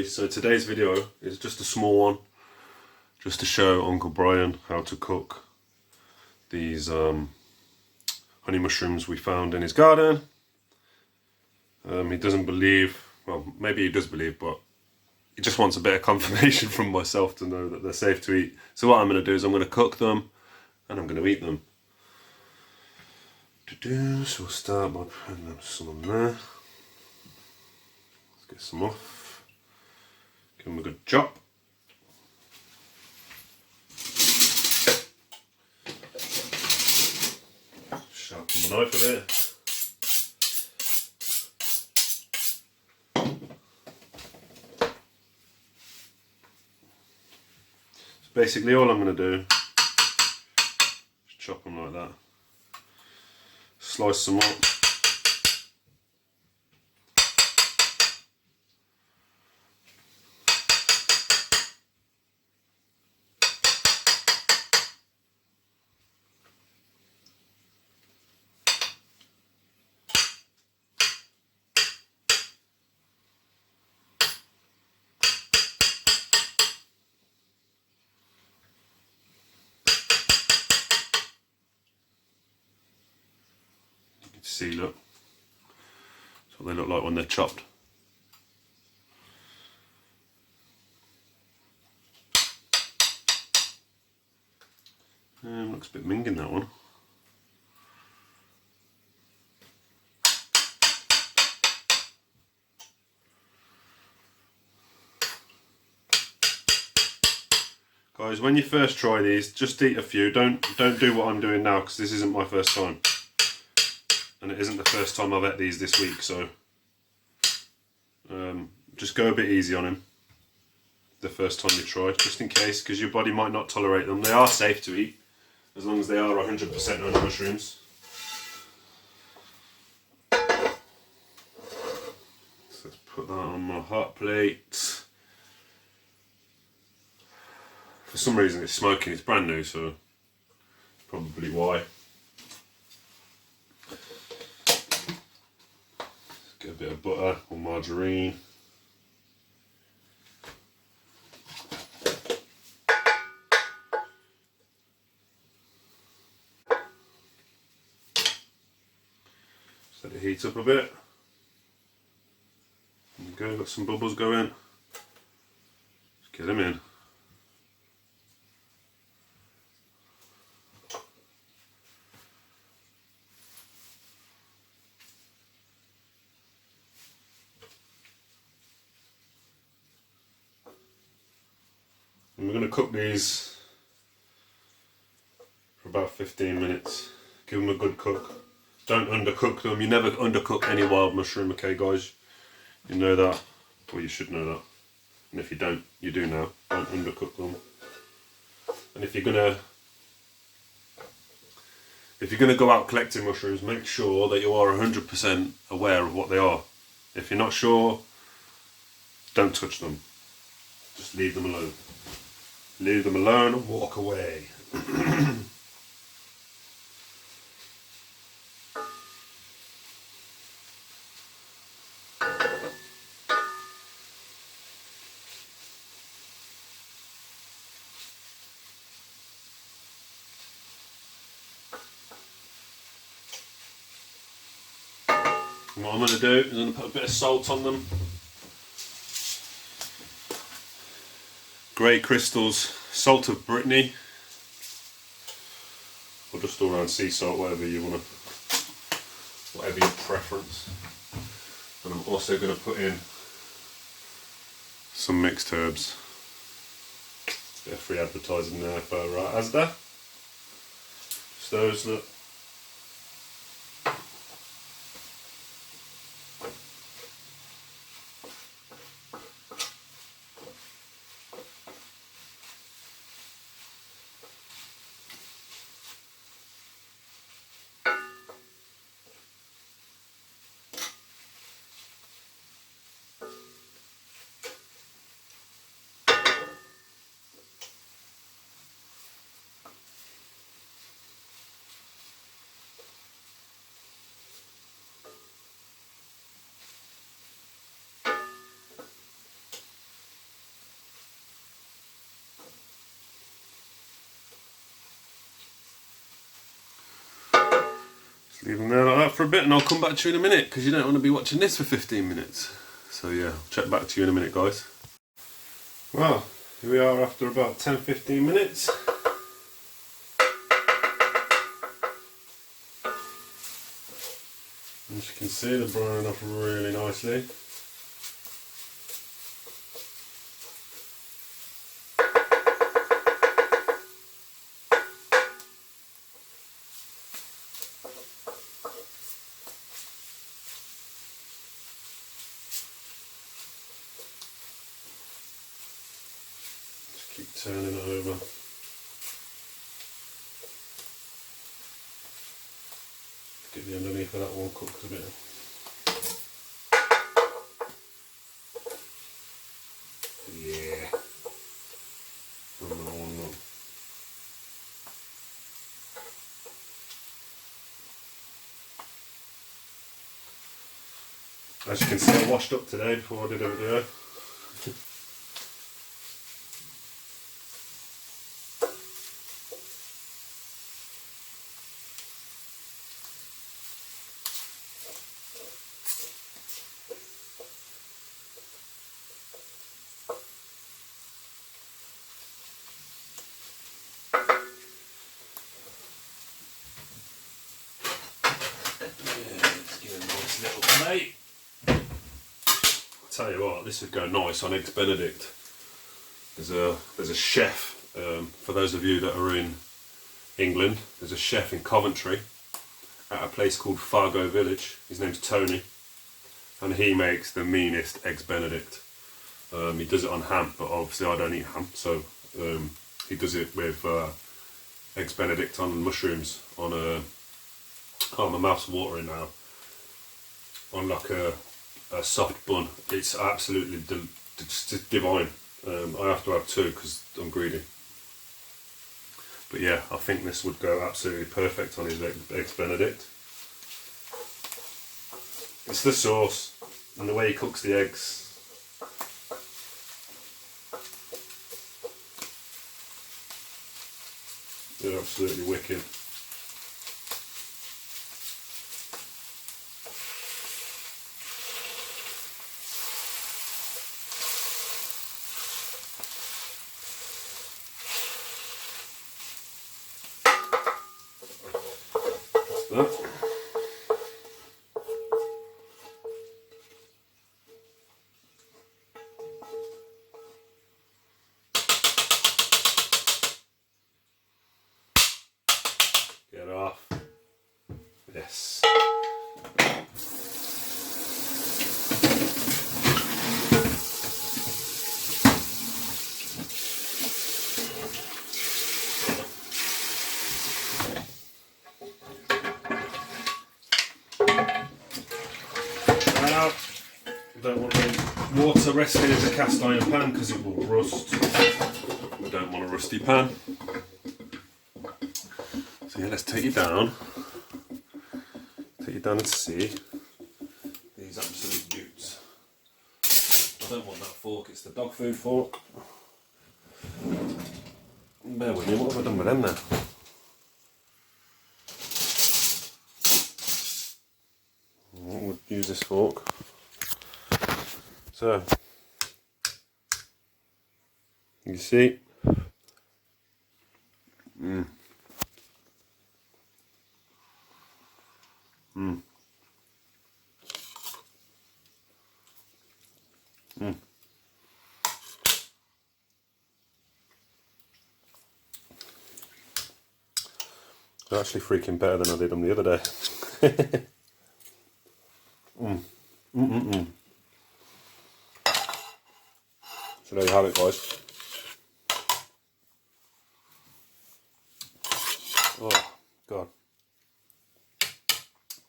So today's video is just a small one, just to show Uncle Brian how to cook these honey mushrooms we found in his garden. He doesn't believe, well maybe he does believe, but he just wants a bit of confirmation from myself to know that they're safe to eat. So what I'm going to do is I'm going to cook them and I'm going to eat them. So we'll start by putting some on there. Let's get some off. Give them a good chop. Sharpen the knife a bit. So basically all I'm going to do is chop them like that. Slice some up. See, look, that's what they look like when they're chopped. Looks a bit minging, that one. Guys, when you first try these, just eat a few. Don't do what I'm doing now, because this isn't my first time. And it isn't the first time I've ate these this week, so just go a bit easy on him the first time you try, just in case, because your body might not tolerate them. They are safe to eat, as long as they are 100% honey mushrooms. So let's put that on my hot plate. For some reason it's smoking, it's brand new, so that's probably why. Get a bit of butter or margarine. Just let it heat up a bit. There we go, got some bubbles going. Just get them in. And we're going to cook these for about 15 minutes. Give them a good cook. Don't undercook them. You never undercook any wild mushroom, okay guys? You know that, or you should know that. And if you don't, you do now. Don't undercook them. And if you're gonna go out collecting mushrooms, make sure that you are 100% aware of what they are. If you're not sure, don't touch them. Just leave them alone. Leave them alone and walk away. What I'm going to do is I'm going to put a bit of salt on them. Grey Crystals, salt of Brittany, or just all round sea salt, whatever you want to, whatever your preference. And I'm also going to put in some mixed herbs. Bit of free advertising there for Asda. Just those, look. Leave them there like that for a bit and I'll come back to you in a minute because you don't want to be watching this for 15 minutes. So yeah, I'll check back to you in a minute, guys. Well, here we are after about 10-15 minutes. As you can see, they're browning up really nicely. Just keep turning it over. Get the underneath of that one cooked a bit. Yeah. Another one done. As you can see, I washed up today before I did over there. Plate. I'll tell you what, this would go nice on Eggs Benedict. There's a chef, for those of you that are in England, there's a chef in Coventry at a place called Fargo Village. His name's Tony, and he makes the meanest Eggs Benedict. He does it on ham, but obviously I don't eat ham, so he does it with Eggs Benedict on mushrooms on a, oh, my mouth's watering now, on like a soft bun. It's absolutely divine. I have to have two because I'm greedy. But yeah, I think this would go absolutely perfect on his Eggs Benedict. It's the sauce and the way he cooks the eggs. They're absolutely wicked. Get off. Yes. Now, you don't want the water resting in the cast iron pan because it will rust. We don't want a rusty pan. So yeah, let's take you down. Take you down and see these absolute beauts. I don't want that fork, it's the dog food fork. Bear with me, what have I done with them now? We'll use this fork. So, you see, they're actually freaking better than I did them the other day. So there you have it, guys. Oh God.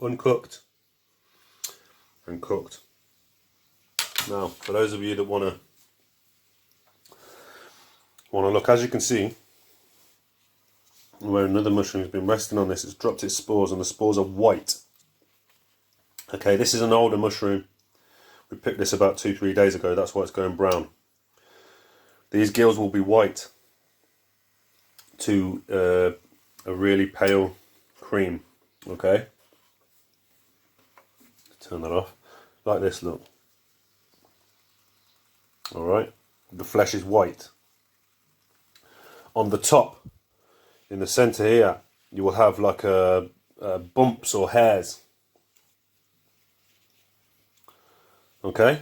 Uncooked and cooked. Now, for those of you that want to look, as you can see, where another mushroom has been resting on this, it's dropped its spores, and the spores are white. Okay, this is an older mushroom. We picked this about 2-3 days ago. That's why it's going brown. These gills will be white to a really pale cream. Okay, turn that off. Like this, look. Alright, the flesh is white. On the top, in the centre here, you will have like bumps or hairs. Okay?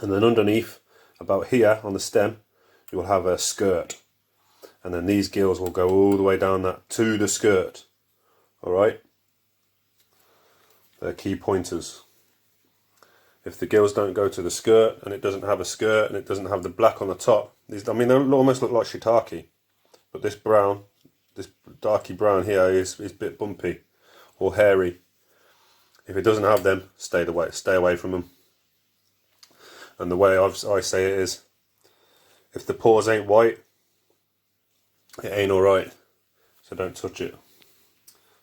And then underneath, about here on the stem, you will have a skirt. And then these gills will go all the way down that to the skirt. Alright? They're key pointers. If the gills don't go to the skirt, and it doesn't have a skirt, and it doesn't have the black on the top, these, I mean, they almost look like shiitake. But this brown, this darky brown here is a bit bumpy or hairy. If it doesn't have them, stay away from them. And the way I say it is, if the paws ain't white, it ain't alright. So don't touch it.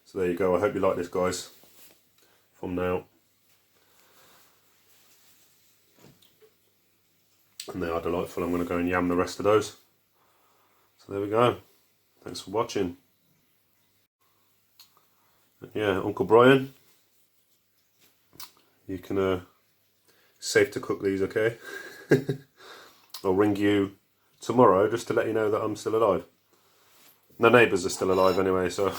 So there you go. I hope you like this, guys. Thumbnail. And they are delightful. I'm going to go and yam the rest of those. So there we go. Thanks for watching. Yeah, Uncle Brian. You can safe to cook these, okay? I'll ring you tomorrow just to let you know that I'm still alive. The neighbours are still alive anyway, so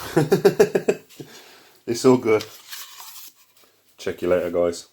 it's all good. Check you later, guys.